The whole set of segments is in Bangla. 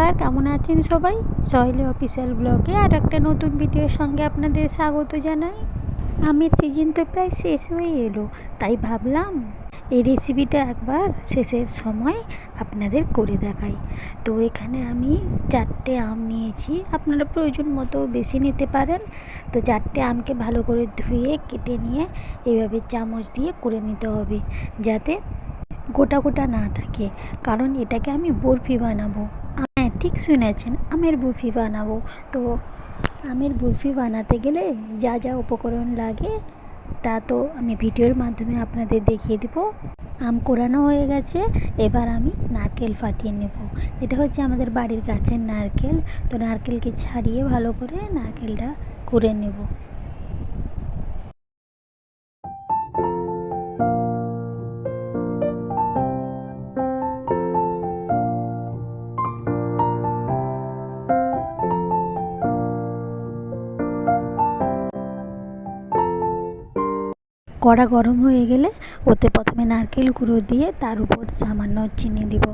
নমস্কার, কেমন আছেন সবাই? সহেলি অফিসিয়াল ব্লগে আর একটা নতুন ভিডিওর সঙ্গে আপনাদের স্বাগত জানাই। আমের সিজন তো প্রায় শেষ হয়ে এলো, তাই ভাবলাম এই রেসিপিটা একবার শেষের সময় আপনাদের করে দেখাই। তো এখানে আমি 4টে আম নিয়েছি, আপনারা প্রয়োজন মতো বেশি নিতে পারেন। তো 4টে আমকে ভালো করে ধুয়ে কেটে নিয়ে এইভাবে চামচ দিয়ে করে নিতে হবে, যাতে গোটা গোটা না থাকে, কারণ এটাকে আমি বরফি বানাবো। হ্যাঁ, ঠিক শুনেছেন, আমের বরফি বানাবো। তো আমের বরফি বানাতে গেলে যা যা উপকরণ লাগে তা তো আমি ভিডিওর মাধ্যমে আপনাদের দেখিয়ে দেবো। আম কোরানো হয়ে গেছে, এবার আমি নারকেল ফাটিয়ে নেব। এটা হচ্ছে আমাদের বাড়ির গাছের নারকেল। তো নারকেলকে ছাড়িয়ে ভালো করে নারকেলটা কুড়ে নেব। কড়া গরম হয়ে গেলে ওতে প্রথমে নারকেল গুঁড়ো দিয়ে তার উপর সামান্য চিনি দিব,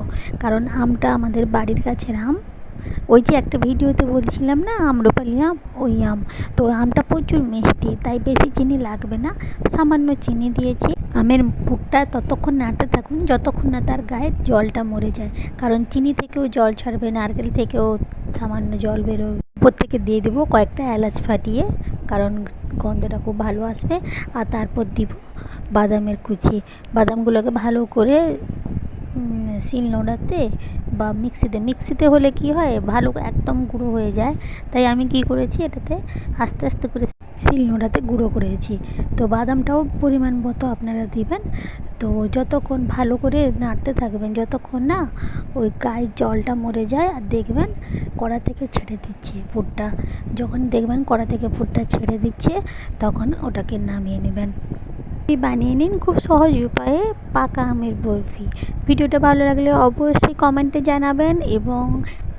কারণ আমটা আমাদের বাড়ির গাছের আম। ওই যে একটা ভিডিওতে বলছিলাম না আম্রপালি আম, ওই আম। তো আমটা প্রচুর মিষ্টি, তাই বেশি চিনি লাগবে না, সামান্য চিনি দিয়েছি। আমের পুরটা ততক্ষণ নাড়তে থাকুন যতক্ষণ না তার গায়ের জলটা মরে যায়, কারণ চিনি থেকেও জল ছাড়বে, নারকেল থেকেও সামান্য জল বেরোবে। উপর থেকে দিয়ে দেবো কয়েকটা এলাচ ফাটিয়ে, কারণ গন্ধটা খুব ভালো আসবে। আর তারপর দিব বাদামের কুচি। বাদামগুলোকে ভালো করে শিলনোড়াতে বা মিক্সিতে হলে কি হয়, ভালো একদম গুঁড়ো হয়ে যায়। তাই আমি কি করেছি, এটাতে আস্তে আস্তে করে শিলনোড়াতে গুঁড়ো করেছি। তো বাদামটাও পরিমাণ মতো আপনারা দিবেন। তো যতক্ষণ ভালো করে নাড়তে থাকবেন, যতক্ষণ না ওই গায়ের জলটা মরে যায়, আর দেখবেন কড়া থেকে ছেড়ে দিচ্ছে পুরটা। যখন দেখবেন কড়া থেকে পুরটা ছেড়ে দিচ্ছে, তখন ওটাকে নামিয়ে নেবেন। বানিয়ে নিন খুব সহজ উপায়ে পাকা আমের বরফি। ভিডিওটা ভালো লাগলে অবশ্যই কমেন্টে জানাবেন এবং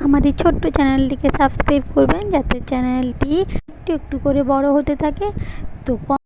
আমার এই ছোট্ট চ্যানেলটিকে সাবস্ক্রাইব করবেন, যাতে চ্যানেলটি একটু একটু করে বড় হতে থাকে। তো